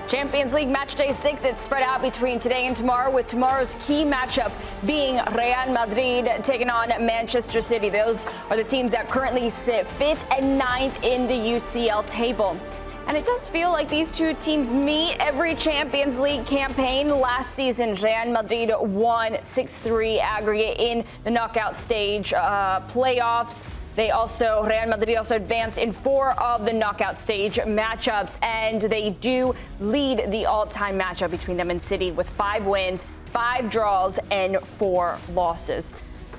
Champions League Matchday 6, it's spread out between today and tomorrow, with tomorrow's key matchup being Real Madrid taking on Manchester City. Those are the teams that currently sit 5th and 9th in the UCL table. And it does feel like these two teams meet every Champions League campaign. Last season, Real Madrid won 6-3 aggregate in the knockout stage playoffs. Real Madrid also advanced in 4 of the knockout stage matchups, and they do lead the all-time matchup between them and City with 5 wins, 5 draws, and 4 losses.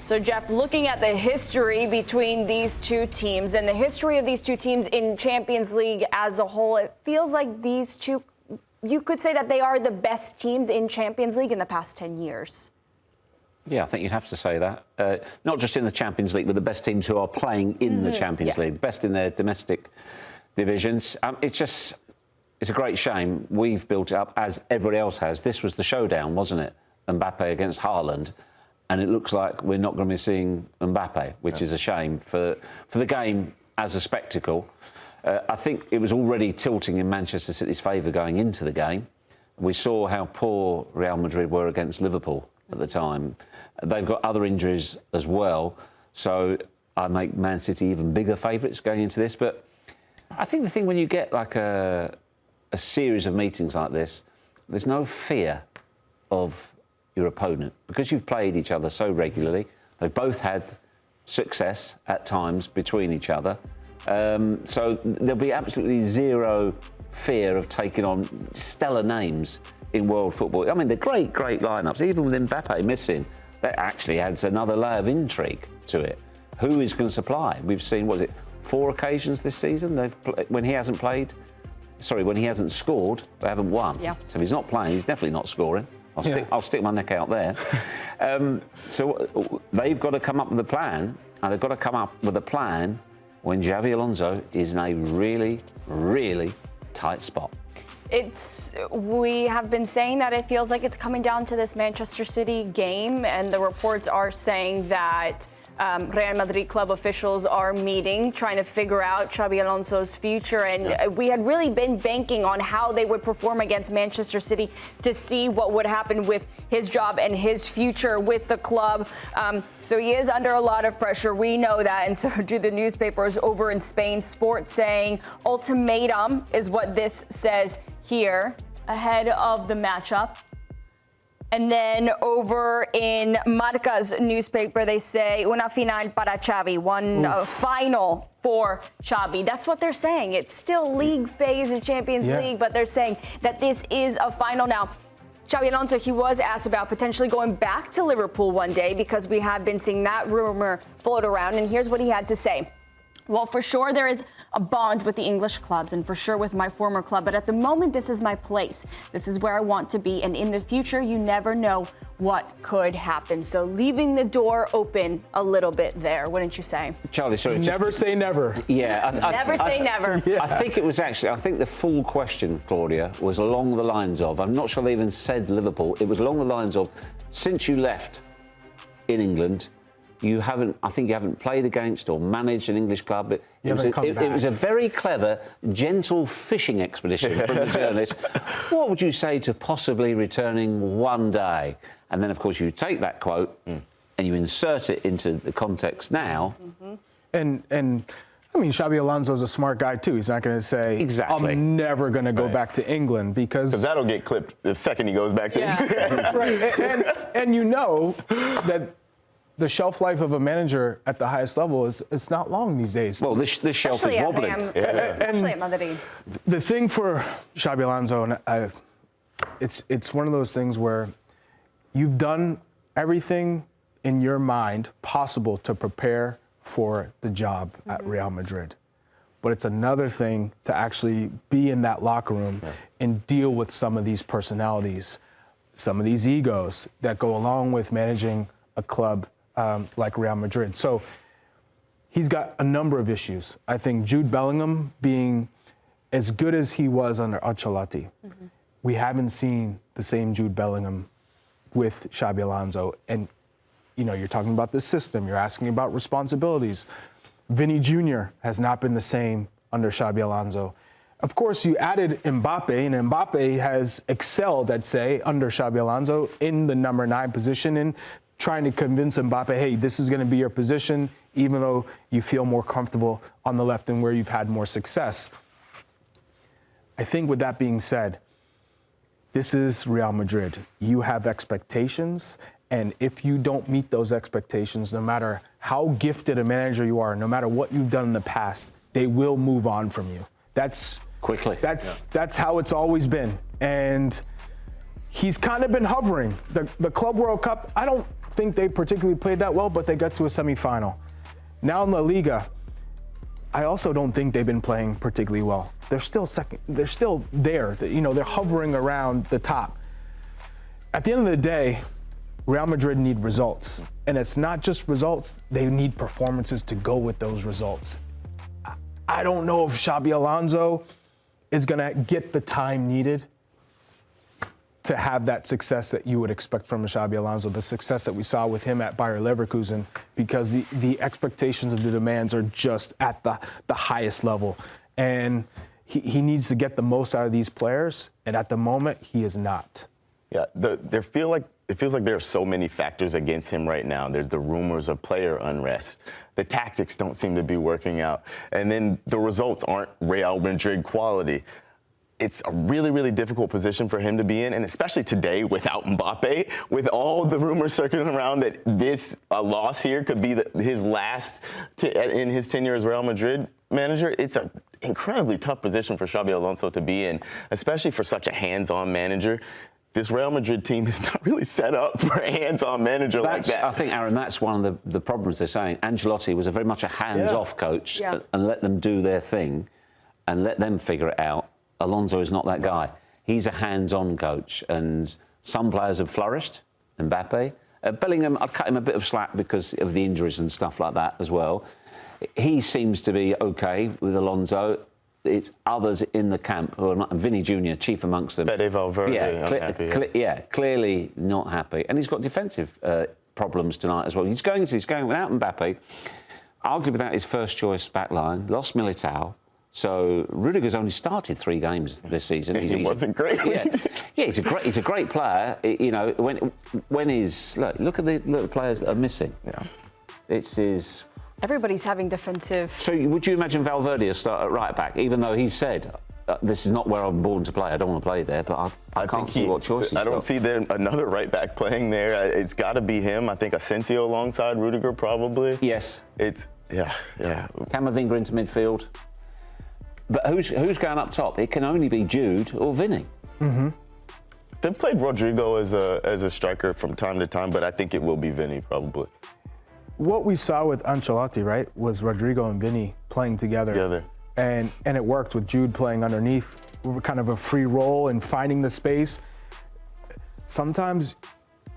So, Jeff, looking at the history between these two teams and the history of these two teams in Champions League as a whole, it feels like these two, you could say that they are the best teams in Champions League in the past 10 years. Yeah, I think you'd have to say that. Not just in the Champions League, but the best teams who are playing in the Champions League, best in their domestic divisions. It's a great shame we've built it up as everybody else has. This was the showdown, wasn't it? Mbappé against Haaland. And it looks like we're not going to be seeing Mbappé, which is a shame for the game as a spectacle. I think it was already tilting in Manchester City's favour going into the game. We saw how poor Real Madrid were against Liverpool at the time. They've got other injuries as well, so I make Man City even bigger favourites going into this. But I think the thing when you get like a series of meetings like this, there's no fear of your opponent because you've played each other so regularly. They've both had success at times between each other. So there'll be absolutely zero fear of taking on stellar names in world football. I mean, they're great lineups. Even with Mbappé missing, that actually adds another layer of intrigue to it. Who is going to supply? We've seen, 4 occasions this season when he hasn't scored, they haven't won. Yeah. So if he's not playing, he's definitely not scoring. I'll stick my neck out there. So they've got to come up with a plan, and they've got to come up with a plan when Xabi Alonso is in a really, really tight spot. We have been saying that it feels like it's coming down to this Manchester City game, and the reports are saying that Real Madrid club officials are meeting, trying to figure out Xabi Alonso's future. And we had really been banking on how they would perform against Manchester City to see what would happen with his job and his future with the club. So he is under a lot of pressure. We know that. And so do the newspapers over in Spain. Sports saying ultimatum is what this says here ahead of the matchup. And then over in Marca's newspaper, they say, una final para Xavi, one final for Xavi. That's what they're saying. It's still league phase of Champions League, but they're saying that this is a final now. Xabi Alonso, he was asked about potentially going back to Liverpool one day because we have been seeing that rumor float around. And here's what he had to say. Well, for sure, there is a bond with the English clubs and for sure with my former club. But at the moment, this is my place. This is where I want to be. And in the future, you never know what could happen. So leaving the door open a little bit there, wouldn't you say? Charlie, sorry. Never say never. Yeah. Never say never. Yeah. I think the full question, Claudia, was along the lines of, I'm not sure they even said Liverpool, it was along the lines of, since you left in England, you haven't played against or managed an English club. It was a very clever, gentle fishing expedition from the journalist. What would you say to possibly returning one day? And then, of course, you take that quote and you insert it into the context now. And I mean, Xabi Alonso's a smart guy, too. He's not going to say, exactly, I'm never going to go back to England because that'll get clipped the second he goes back to England. Right. And you know that the shelf life of a manager at the highest level it's not long these days. Well, this shelf is wobbling. Especially at Madrid. The thing for Xabi Alonso, and it's one of those things where you've done everything in your mind possible to prepare for the job at Real Madrid. But it's another thing to actually be in that locker room and deal with some of these personalities, some of these egos that go along with managing a club like Real Madrid. So he's got a number of issues. I think Jude Bellingham being as good as he was under Ancelotti, we haven't seen the same Jude Bellingham with Xabi Alonso. And, you know, you're talking about the system, you're asking about responsibilities. Vinny Jr. has not been the same under Xabi Alonso. Of course, you added Mbappé, and Mbappé has excelled, I'd say, under Xabi Alonso in the number 9 position and trying to convince Mbappé, hey, this is going to be your position, even though you feel more comfortable on the left and where you've had more success. I think with that being said, this is Real Madrid. You have expectations, and if you don't meet those expectations, no matter how gifted a manager you are, no matter what you've done in the past, they will move on from you. That's quickly. That's how it's always been. And he's kind of been hovering. The Club World Cup, I don't think they particularly played that well, but they got to a semifinal. Now in La Liga, I also don't think they've been playing particularly well. They're still second. They're still there. They're hovering around the top. At the end of the day, Real Madrid need results. And it's not just results, they need performances to go with those results. I don't know if Xabi Alonso is going to get the time needed to have that success that you would expect from Xabi Alonso, the success that we saw with him at Bayer Leverkusen, because the expectations of the demands are just at the highest level. And he needs to get the most out of these players, and at the moment, he is not. Yeah, it feels like there are so many factors against him right now. There's the rumors of player unrest. The tactics don't seem to be working out. And then the results aren't Real Madrid quality. It's a really, really difficult position for him to be in, and especially today without Mbappé, with all the rumors circulating around that a loss here could be his last in his tenure as Real Madrid manager. It's an incredibly tough position for Xabi Alonso to be in, especially for such a hands-on manager. This Real Madrid team is not really set up for a hands-on manager like that. I think, Aaron, that's one of the problems they're saying. Ancelotti was very much a hands-off coach and let them do their thing and let them figure it out. Alonso is not that guy. He's a hands-on coach, and some players have flourished. Mbappé. Bellingham, I'd cut him a bit of slack because of the injuries and stuff like that as well. He seems to be OK with Alonso. It's others in the camp who are not. Vinny Jr., chief amongst them. Fede Valverde, clearly not happy. And he's got defensive problems tonight as well. He's going without Mbappé, arguably without his first choice back line, lost Militao. So Rudiger's only started 3 games this season. He wasn't great. He's a great player. When he's look at the players that are missing. Yeah, it's his. Everybody's having defensive. So would you imagine Valverde will start at right back, even though he said, this is not where I'm born to play. I don't want to play there, but I can't see what choice he's got. I don't see another right back playing there. It's got to be him. I think Asensio alongside Rudiger probably. Yes. Yeah. Camavinga into midfield. But who's going up top? It can only be Jude or Vinny. Mm-hmm. They've played Rodrigo as a striker from time to time, but I think it will be Vinny probably. What we saw with Ancelotti, right, was Rodrigo and Vinny playing together. And it worked with Jude playing underneath, kind of a free role and finding the space. Sometimes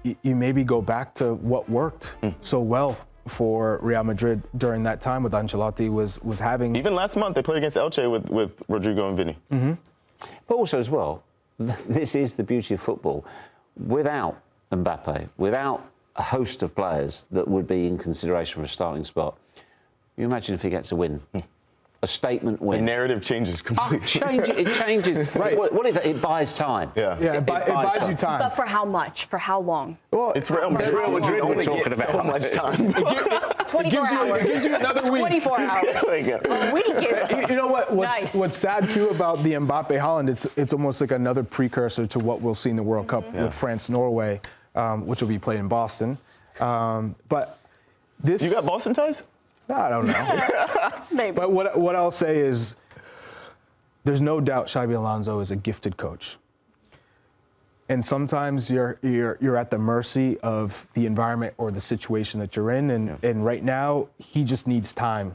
you maybe go back to what worked so well for Real Madrid during that time with Ancelotti was having. Even last month they played against Elche with Rodrigo and Vinny. Mm-hmm. But also as well, this is the beauty of football. Without Mbappé, without a host of players that would be in consideration for a starting spot, you imagine if he gets a win. A statement win. The narrative changes completely. It changes. Right. What if it buys time? Yeah, it buys you time. But for how much? For how long? Well, it's Real Madrid. We're talking about so much time. 24 hours. It gives you another week. 24 hours. A week is. You know what? Nice. What's sad too about the Mbappé Haaland? It's almost like another precursor to what we'll see in the World Cup with France, Norway, which will be played in Boston. But this. You got Boston ties? I don't know. Maybe. But what I'll say is, there's no doubt Xabi Alonso is a gifted coach. And sometimes you're at the mercy of the environment or the situation that you're in. And right now, he just needs time.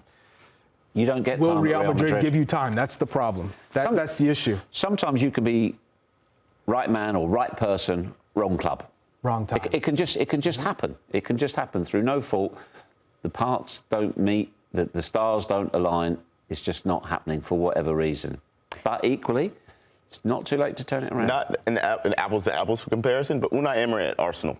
You don't get time. Will Real Madrid give you time? That's the problem. That's the issue. Sometimes you can be right man or right person, wrong club. Wrong time. It can just happen. It can just happen through no fault. The parts don't meet, the stars don't align. It's just not happening for whatever reason. But equally, it's not too late to turn it around. Not an apples to apples comparison, but Unai Emery at Arsenal.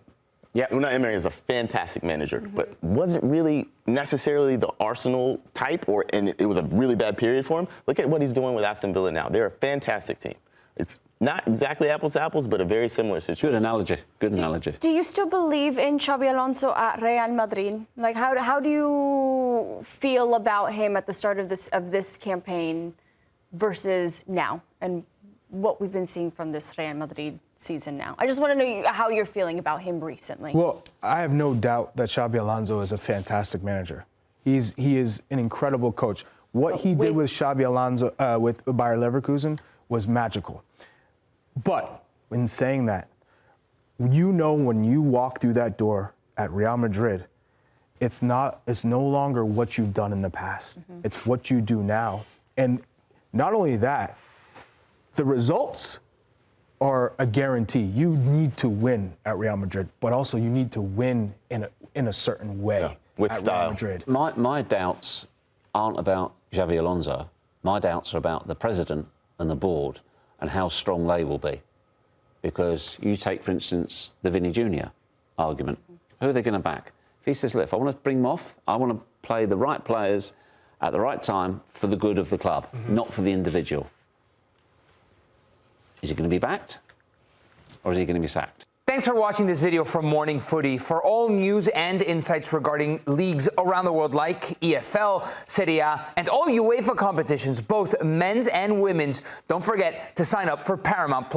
Yeah. Unai Emery is a fantastic manager, but wasn't really necessarily the Arsenal type, and it was a really bad period for him. Look at what he's doing with Aston Villa now. They're a fantastic team. It's not exactly apples to apples, but a very similar situation. Good analogy. Good analogy. Do you still believe in Xabi Alonso at Real Madrid? Like, how do you feel about him at the start of this campaign versus now, and what we've been seeing from this Real Madrid season now? I just want to know how you're feeling about him recently. Well, I have no doubt that Xabi Alonso is a fantastic manager. He is an incredible coach. What he did with Xabi Alonso with Bayer Leverkusen was magical. But in saying that, you know, when you walk through that door at Real Madrid, it's no longer what you've done in the past. It's what you do now. And not only that, the results are a guarantee. You need to win at Real Madrid, but also you need to win in a certain way with at style. Real Madrid. My doubts aren't about Xabi Alonso. My doubts are about the president and the board and how strong they will be. Because you take, for instance, the Vinny Jr. argument. Who are they going to back? If he says, look, if I want to bring them off, I want to play the right players at the right time for the good of the club, not for the individual. Is he going to be backed, or is he going to be sacked? Thanks for watching this video from Morning Footy. For all news and insights regarding leagues around the world like EFL, Serie A, and all UEFA competitions, both men's and women's, don't forget to sign up for Paramount+.